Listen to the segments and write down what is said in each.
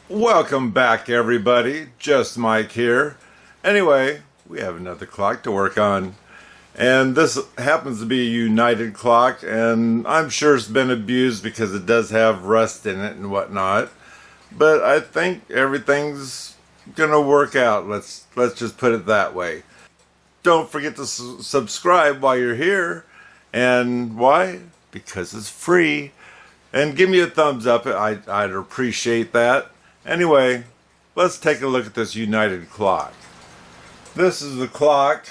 Welcome back, everybody. Just Mike here. Anyway, we have another clock to work on. And this happens to be a United clock, and I'm sure it's been abused because it does have rust in it and whatnot. But I think everything's gonna work out. Let's just put it that way. Don't forget to subscribe while you're here. And why? Because it's free. And give me a thumbs up. I'd appreciate that. Anyway, let's take a look at this United clock. This is the clock.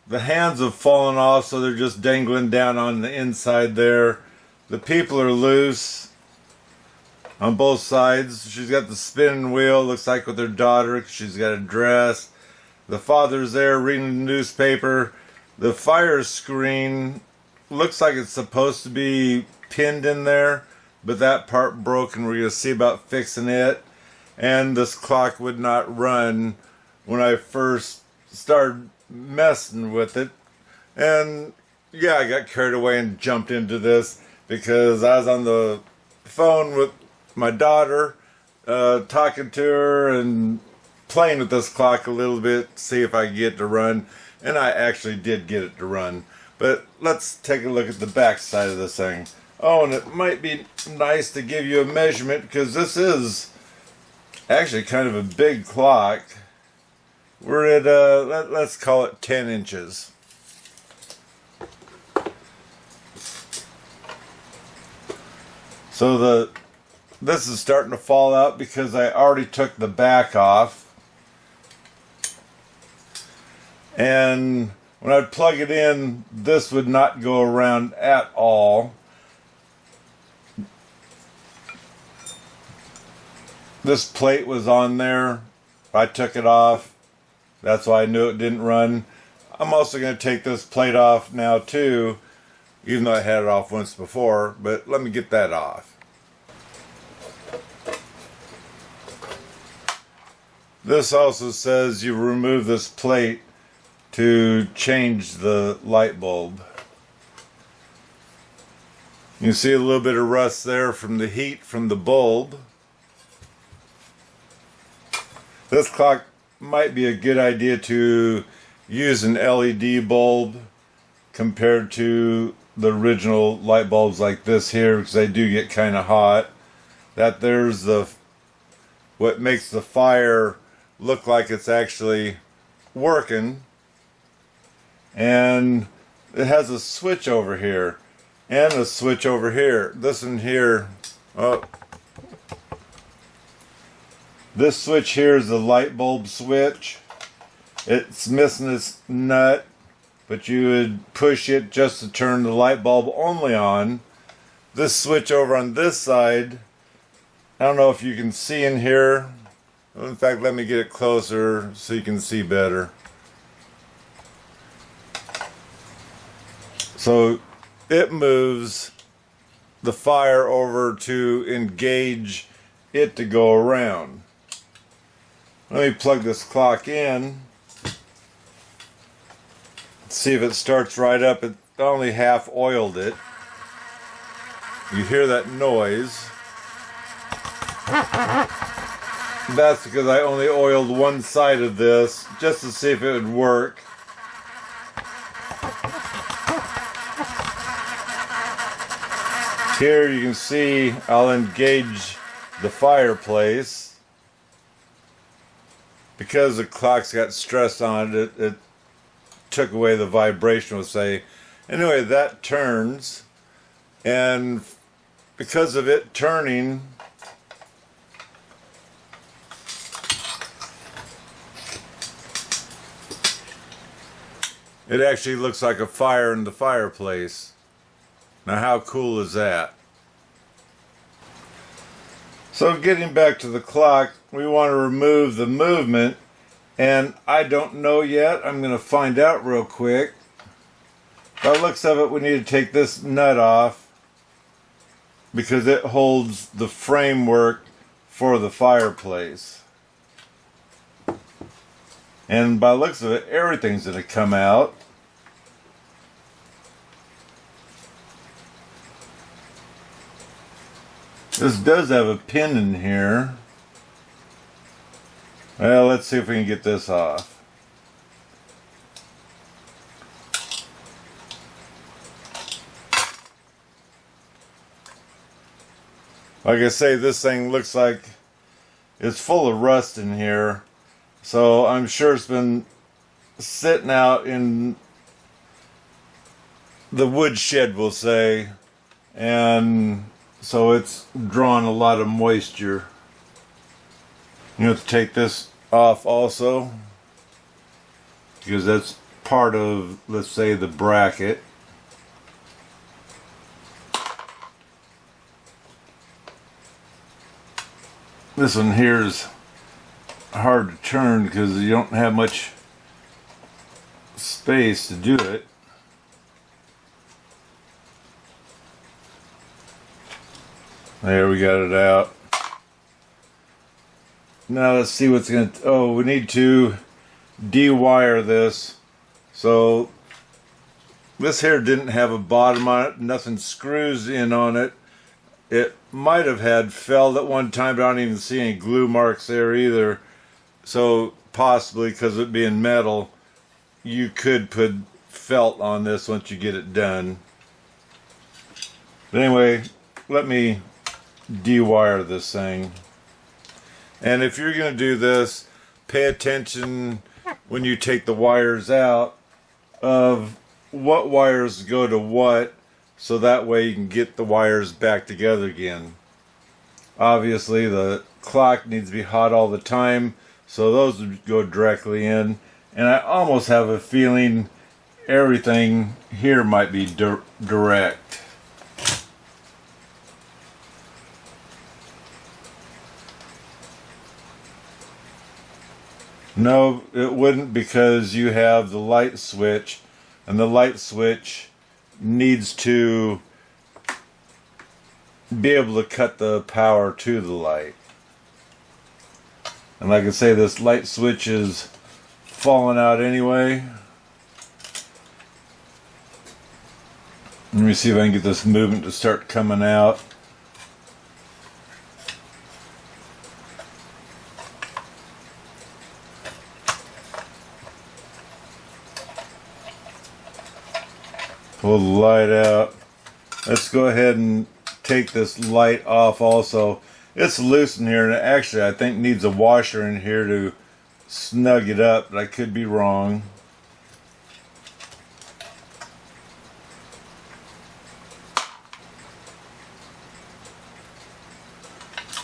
The hands have fallen off, so they're just dangling down on the inside there. The people are loose on both sides. She's got the spinning wheel, looks like with her daughter. She's got a dress. The father's there reading the newspaper. The fire screen looks like it's supposed to be pinned in there, but that part broke, and we're going to see about fixing it. And this clock would not run when I first started messing with it. And yeah, I got carried away and jumped into this because I was on the phone with my daughter, talking to her and playing with this clock a little bit, see if I could get it to run. And I actually did get it to run. But let's take a look at the back side of this thing. Oh, and it might be nice to give you a measurement because this is actually kind of a big clock. We're at, let's call it 10 inches. So this is starting to fall out because I already took the back off. And when I'd plug it in, this would not go around at all. This plate was on there. I took it off. That's why I knew it didn't run. I'm also going to take this plate off now too, even though I had it off once before, but let me get that off. This also says you remove this plate to change the light bulb. You can see a little bit of rust there from the heat from the bulb. This clock might be a good idea to use an LED bulb compared to the original light bulbs like this here, because they do get kind of hot. That there's what makes the fire look like it's actually working. And it has a switch over here and a switch over here. This one here, oh, this switch here is the light bulb switch. It's missing this nut, but you would push it just to turn the light bulb only on. This switch over on this side, I don't know if you can see in here. In fact, let me get it closer so you can see better. So it moves the fire over to engage it to go around. Let me plug this clock in. See if it starts right up. It only half oiled it. You hear that noise. That's because I only oiled one side of this just to see if it would work. Here you can see I'll engage the fireplace. Because the clock's got stress on it, it took away the vibration, we'll say. Anyway, that turns, and because of it turning, it actually looks like a fire in the fireplace. Now how cool is that? So getting back to the clock, we want to remove the movement, and I don't know yet. I'm going to find out real quick. By the looks of it, we need to take this nut off because it holds the framework for the fireplace. And by the looks of it, everything's going to come out. This does have a pin in here. Well, let's see if we can get this off. Like I say, this thing looks like it's full of rust in here. So I'm sure it's been sitting out in the woodshed, we'll say. And so it's drawn a lot of moisture. You have to take this off also, because that's part of, let's say, the bracket. This one here is hard to turn because you don't have much space to do it. There, we got it out. Now let's see what's going to... Oh, we need to de-wire this. So this here didn't have a bottom on it. Nothing screws in on it. It might have had felt at one time, but I don't even see any glue marks there either. So possibly, because of it being metal, you could put felt on this once you get it done. But anyway, let me de-wire this thing. And if you're going to do this, pay attention when you take the wires out of what wires go to what, so that way you can get the wires back together again. Obviously the clock needs to be hot all the time, so those would go directly in. And I almost have a feeling everything here might be direct. No, it wouldn't, because you have the light switch, and the light switch needs to be able to cut the power to the light. And like I say, this light switch is falling out anyway. Let me see if I can get this movement to start coming out. Pull the light out. Let's go ahead and take this light off also. It's loose in here, and actually I think needs a washer in here to snug it up, but I could be wrong.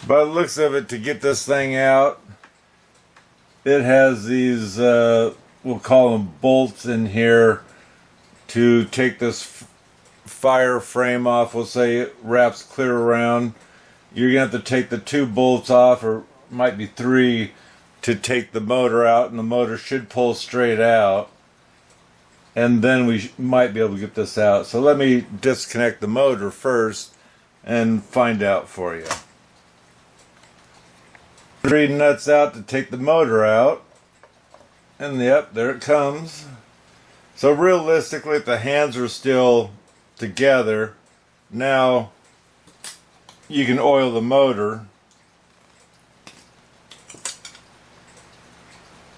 By the looks of it, to get this thing out, it has these, we'll call them bolts in here to take this fire frame off. We'll say it wraps clear around. You're gonna have to take the 2 bolts off, or might be 3, to take the motor out, and the motor should pull straight out, and then we might be able to get this out. So let me disconnect the motor first and find out for you. 3 nuts out to take the motor out, and yep, there it comes. So realistically, if the hands are still together, now you can oil the motor.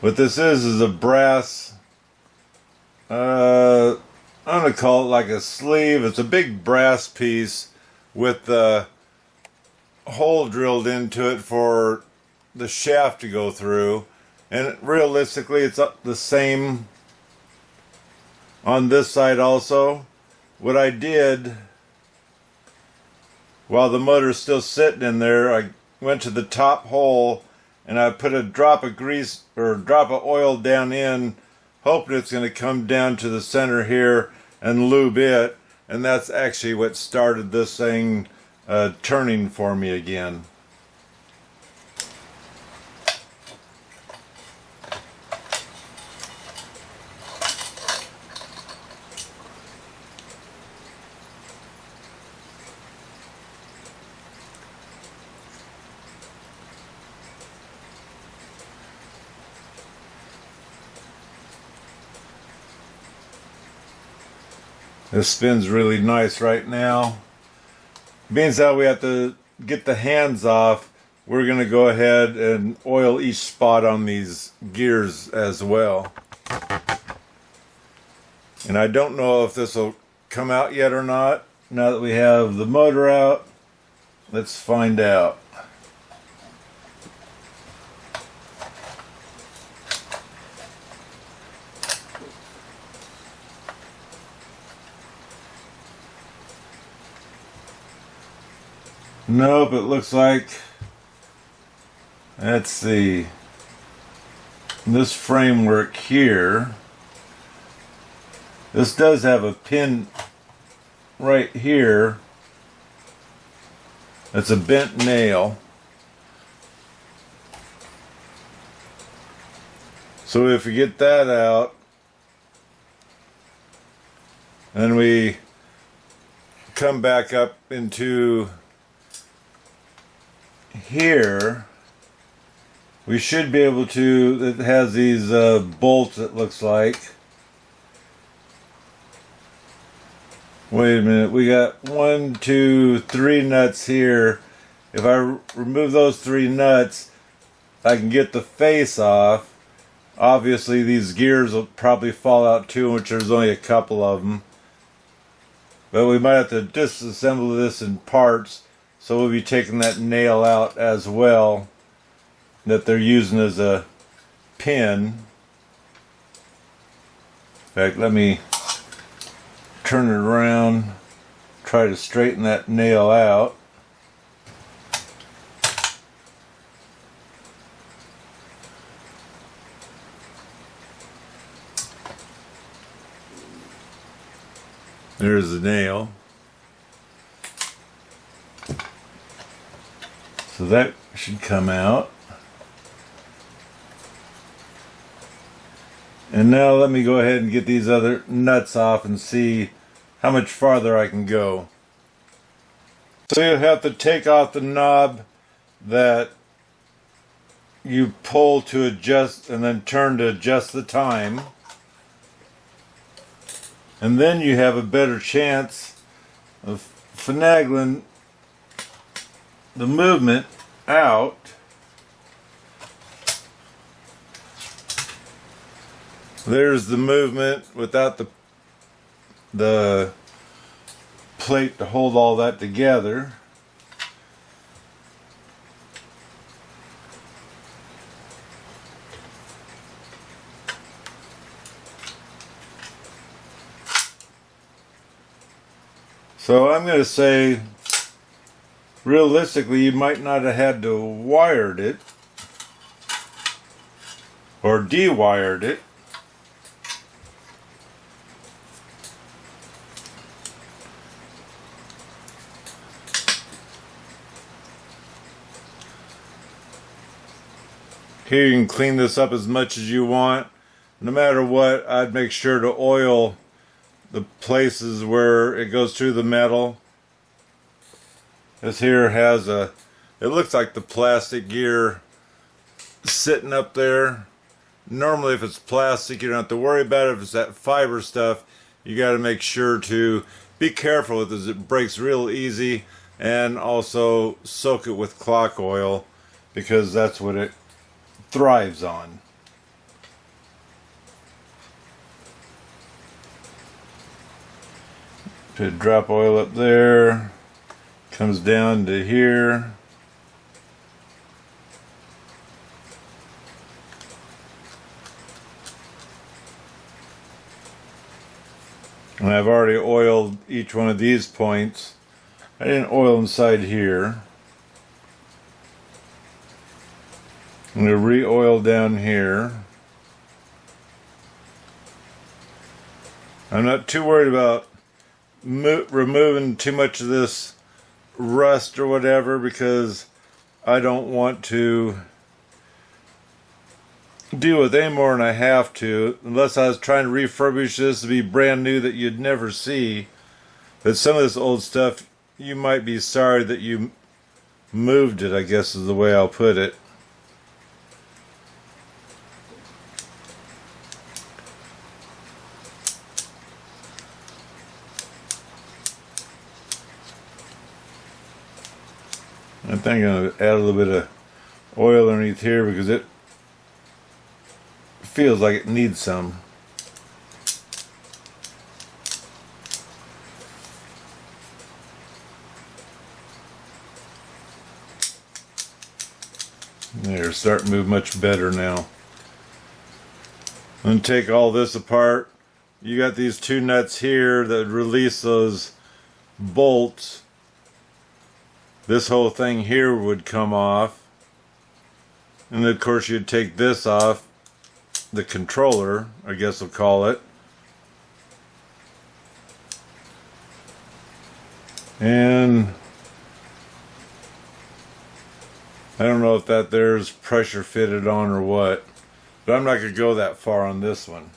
What this is a brass, I'm going to call it like a sleeve. It's a big brass piece with the hole drilled into it for the shaft to go through. And realistically, it's the same on this side also. What I did, while the motor's still sitting in there, I went to the top hole and I put a drop of grease or a drop of oil down in, hoping it's going to come down to the center here and lube it. And that's actually what started this thing turning for me again. This spins really nice right now. Means that we have to get the hands off we're going to go ahead and oil each spot on these gears as well. And I don't know if this will come out yet or not. Now that we have the motor out, let's find out. Nope, it looks like, let's see, this framework here, this does have a pin right here. It's a bent nail. So if we get that out, and we come back up into here, we should be able to, it has these bolts, it looks like. Wait a minute, we got 1, 2, 3 nuts here. If I remove those 3 nuts, I can get the face off. Obviously these gears will probably fall out too, which there's only a couple of them. But we might have to disassemble this in parts. So we'll be taking that nail out as well that they're using as a pin. In fact, let me turn it around, try to straighten that nail out. There's the nail. So that should come out. And now let me go ahead and get these other nuts off and see how much farther I can go. So you have to take off the knob that you pull to adjust and then turn to adjust the time. And then you have a better chance of finagling the movement out. There's the movement without the plate to hold all that together. So I'm going to say, realistically, you might not have had to wired it or de-wired it. Here you can clean this up as much as you want. No matter what, I'd make sure to oil the places where it goes through the metal. This here has a, it looks like the plastic gear sitting up there. Normally if it's plastic, you don't have to worry about it. If it's that fiber stuff, you got to make sure to be careful with this. It breaks real easy, and also soak it with clock oil because that's what it thrives on. To drop oil up there, comes down to here. And I've already oiled each one of these points. I didn't oil inside here. I'm going to re-oil down here. I'm not too worried about removing too much of this rust or whatever, because I don't want to deal with any more than I have to, unless I was trying to refurbish this to be brand new that you'd never see. But some of this old stuff, you might be sorry that you moved it, I guess is the way I'll put it. I think I'm going to add a little bit of oil underneath here because it feels like it needs some. They're starting to move much better now. I'm going to take all this apart. You got these two nuts here that release those bolts. This whole thing here would come off. And then of course you'd take this off, the controller, I guess we'll call it. And I don't know if that there's pressure fitted on or what, but I'm not going to go that far on this one.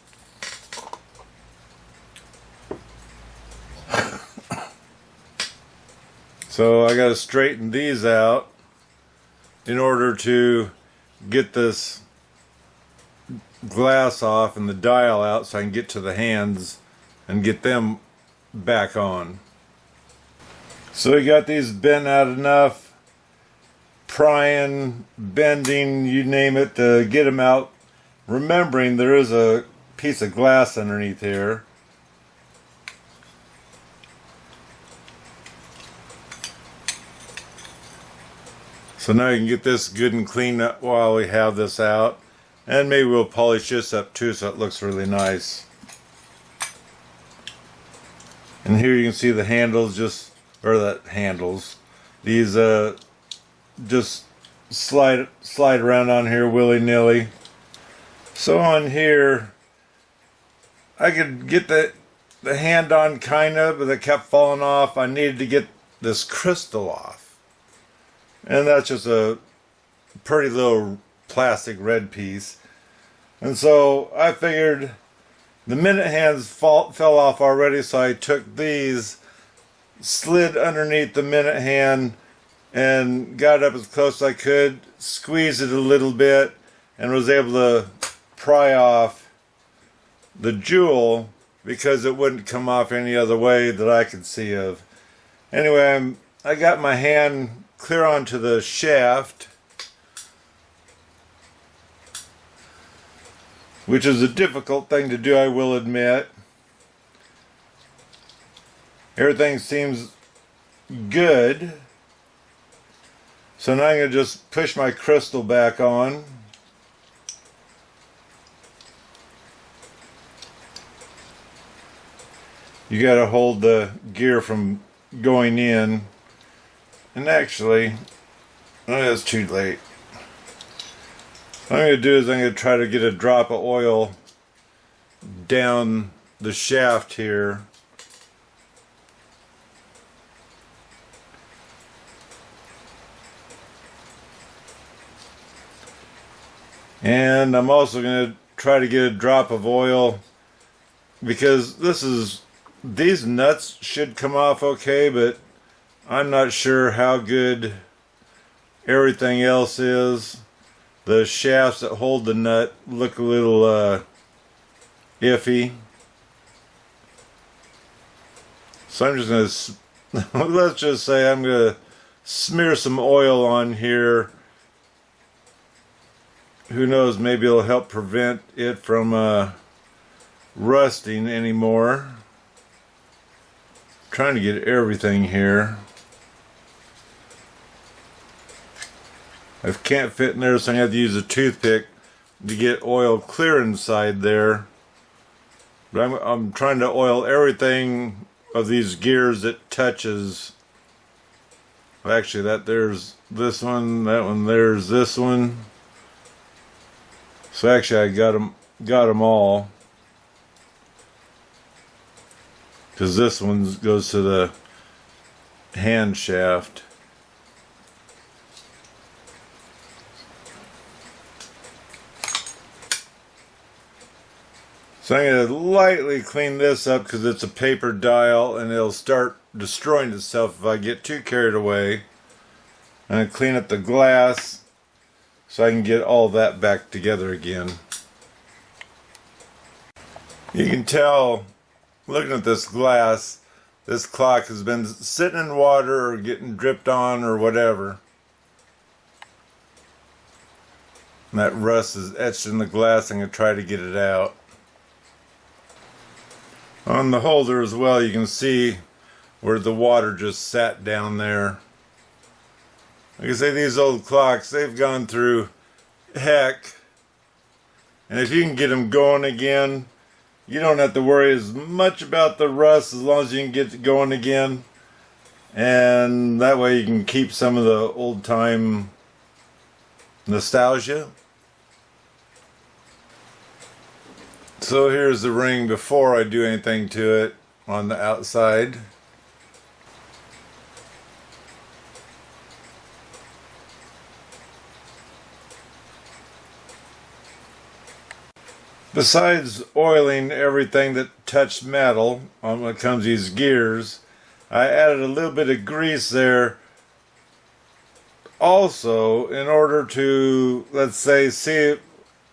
So I got to straighten these out in order to get this glass off and the dial out so I can get to the hands and get them back on. So we got these bent out enough, prying, bending, you name it, to get them out. Remembering there is a piece of glass underneath here. So now you can get this good and clean up while we have this out. And maybe we'll polish this up too so it looks really nice. And here you can see the handles these just slide around on here willy-nilly. So on here I could get the hand on kind of, but it kept falling off. I needed to get this crystal off, and that's just a pretty little plastic red piece. And so I figured the minute hands fell off already, so I took these, slid underneath the minute hand and got it up as close as I could, squeezed it a little bit, and was able to pry off the jewel because it wouldn't come off any other way that I could see of. Anyway, I got my hand clear onto the shaft, which is a difficult thing to do, I will admit. Everything seems good. So now I'm going to just push my crystal back on. You got to hold the gear from going in. And actually, oh, it's too late. What I'm going to do is I'm going to try to get a drop of oil down the shaft here. And I'm also going to try to get a drop of oil because these nuts should come off okay, but I'm not sure how good everything else is. The shafts that hold the nut look a little iffy. So I'm just going to, let's just say I'm going to smear some oil on here. Who knows, maybe it'll help prevent it from rusting anymore. Trying to get everything here. I can't fit in there, so I'm going to have to use a toothpick to get oil clear inside there. But I'm trying to oil everything of these gears that touches. Actually, there's this one, that one, there's this one. So actually I got them all. Because this one goes to the hand shaft. So I'm going to lightly clean this up because it's a paper dial and it'll start destroying itself if I get too carried away. I'm going to clean up the glass so I can get all that back together again. You can tell, looking at this glass, this clock has been sitting in water or getting dripped on or whatever. And that rust is etched in the glass. I'm going to try to get it out. On the holder as well, you can see where the water just sat down there. Like I say, these old clocks, they've gone through heck. And if you can get them going again, you don't have to worry as much about the rust as long as you can get it going again. And that way you can keep some of the old time nostalgia. So here's the ring before I do anything to it on the outside. Besides oiling everything that touched metal on when it comes to these gears, I added a little bit of grease there also in order to, let's say, see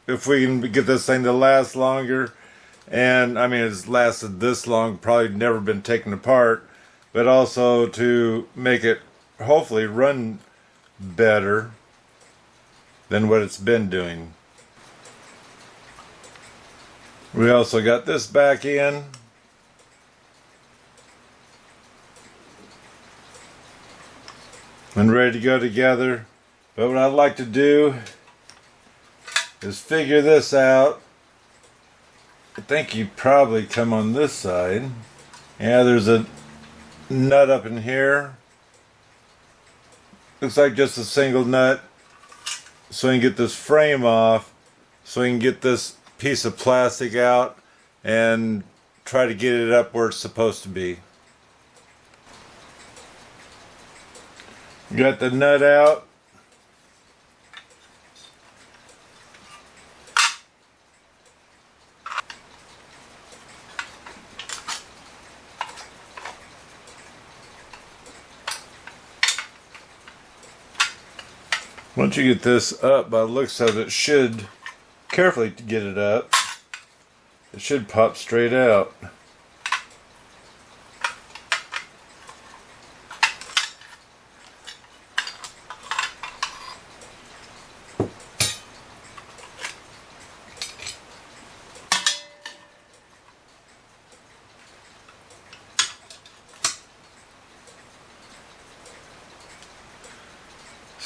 if we can get this thing to last longer. And I mean, it's lasted this long, probably never been taken apart, but also to make it hopefully run better than what it's been doing. We also got this back in. And ready to go together. But what I'd like to do is figure this out. I think you probably come on this side. Yeah, there's a nut up in here. Looks like just a single nut. So we can get this frame off. So we can get this piece of plastic out and try to get it up where it's supposed to be. Got the nut out. Once you get this up, by the looks of it, should carefully to get it up, it should pop straight out.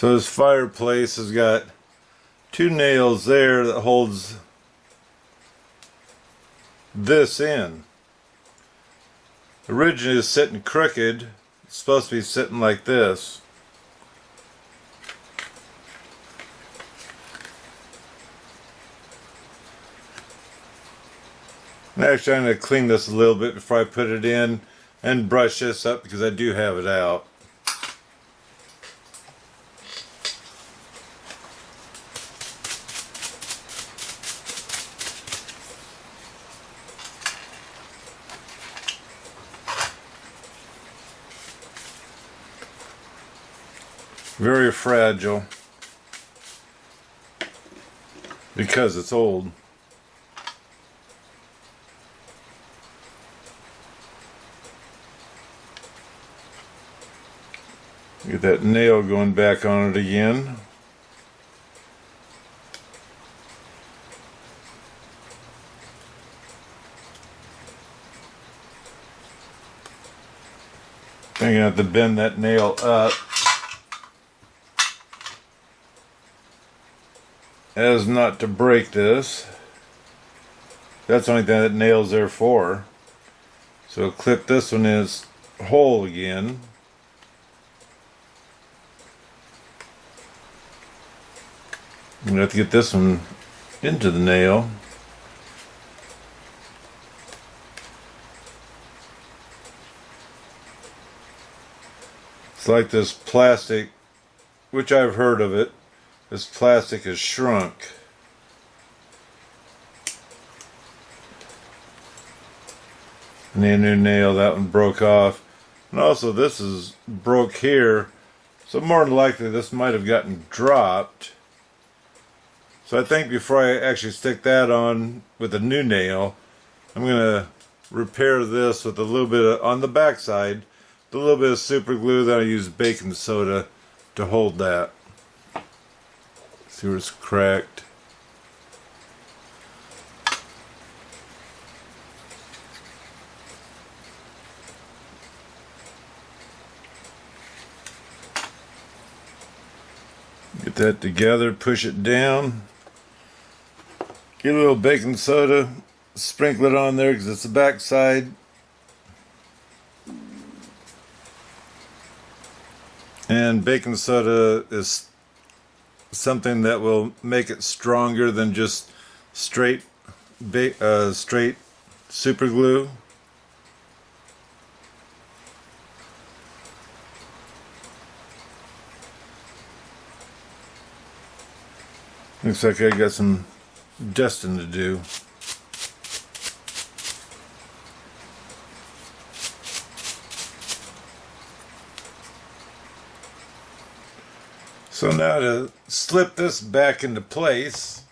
So this fireplace has got two nails there that holds this in. Originally it's sitting crooked. It's supposed to be sitting like this. And actually I'm going to clean this a little bit before I put it in and brush this up because I do have it out. Very fragile because it's old. Get that nail going back on it again. I'm gonna have to bend that nail up as not to break this. That's the only thing that nail's there for. So clip this one in its hole again. I'm going to have to get this one into the nail. It's like this plastic, which I've heard of it. This plastic is shrunk. And the new nail, that one broke off. And also this is broke here. So more than likely this might have gotten dropped. So I think before I actually stick that on with a new nail, I'm going to repair this with a little bit of, on the back side, a little bit of super glue. Then I use baking soda to hold that. See where it's cracked. Get that together, push it down. Get a little baking soda, sprinkle it on there because it's the back side. And baking soda is something that will make it stronger than just straight super glue. Looks like I got some dusting to do. So now to slip this back into place,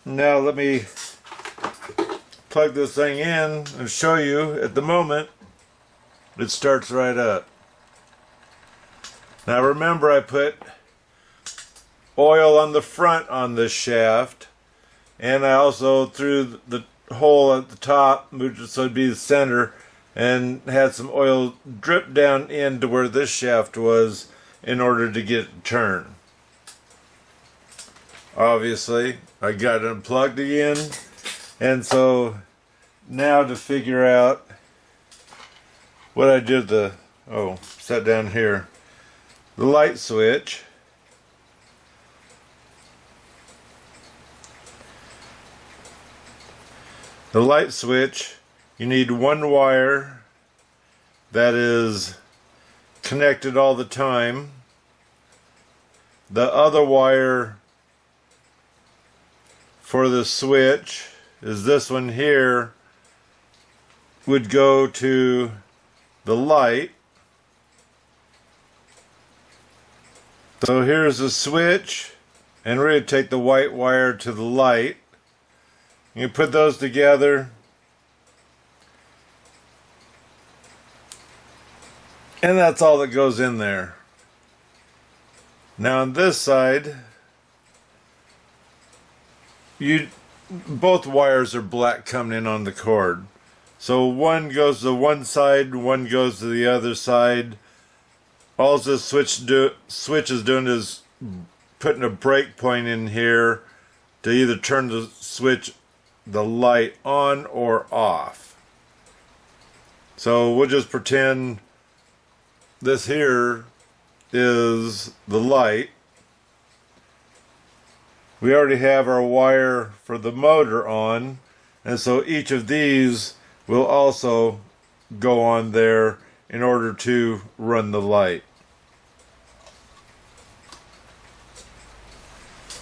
now let me plug this thing in and show you. At the moment it starts right up. Now remember, I put oil on the front on this shaft, and I also threw the hole at the top, moved it so it'd be the center, and had some oil drip down into where this shaft was in order to get it to turn. Obviously I got it unplugged again, and so now to figure out what I did, set down here, the light switch. The light switch, you need one wire that is connected all the time. The other wire for the switch is this one here, would go to the light. So here's the switch, and we're going to take the white wire to the light. You put those together, and that's all that goes in there. Now on this side, both wires are black coming in on the cord. So one goes to one side, one goes to the other side. All this switch is doing is putting a break point in here to either turn the light on or off. So we'll just pretend this here is the light. We already have our wire for the motor on, and so each of these will also go on there in order to run the light.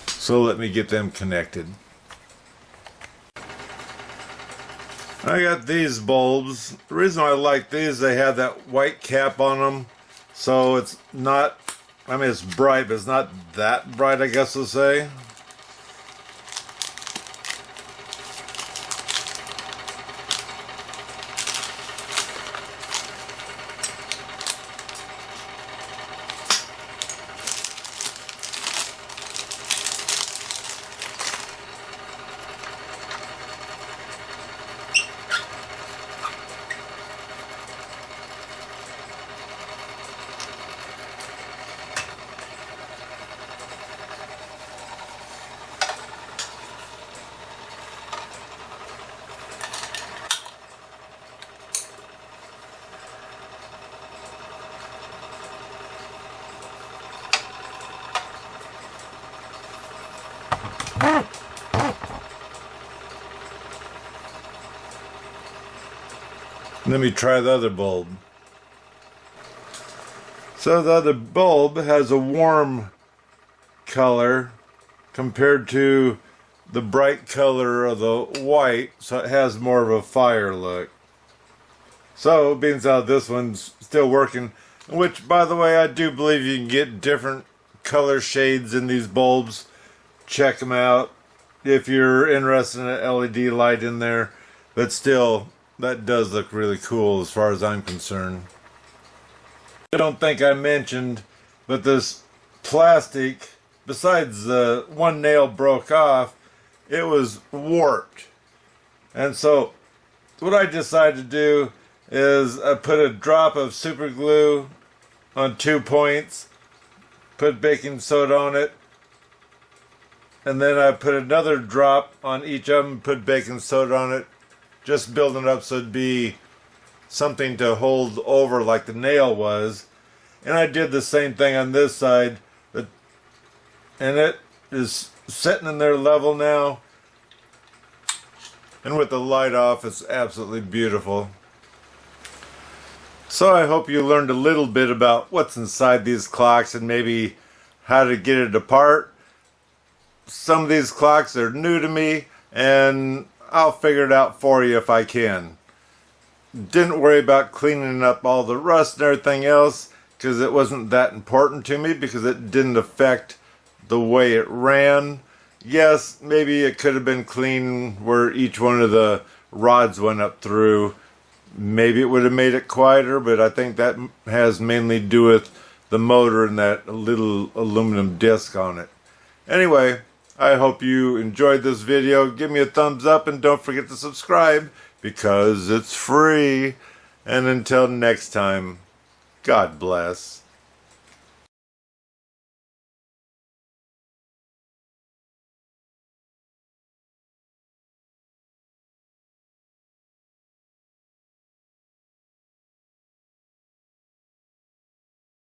So let me get them connected. I got these bulbs. The reason I like these, they have that white cap on them, so it's not, I mean, it's bright, but it's not that bright, I guess to say. Let me try the other bulb. So the other bulb has a warm color compared to the bright color of the white, so it has more of a fire look. So, being as this one's still working, which, by the way, I do believe you can get different color shades in these bulbs. Check them out if you're interested in an LED light in there. But still, that does look really cool as far as I'm concerned. I don't think I mentioned, but this plastic, besides the one nail broke off, it was warped. And so, what I decided to do is I put a drop of super glue on 2 points, put baking soda on it, and then I put another drop on each of them, put baking soda on it, just building it up so it'd be something to hold over like the nail was. And I did the same thing on this side, and it is sitting in there level now, and with the light off, it's absolutely beautiful. So I hope you learned a little bit about what's inside these clocks and maybe how to get it apart. Some of these clocks are new to me, and I'll figure it out for you if I can. Didn't worry about cleaning up all the rust and everything else because it wasn't that important to me because it didn't affect the way it ran. Yes, maybe it could have been clean where each one of the rods went up through. Maybe it would have made it quieter, but I think that has mainly to do with the motor and that little aluminum disc on it. Anyway, I hope you enjoyed this video. Give me a thumbs up and don't forget to subscribe because it's free. And until next time, God bless.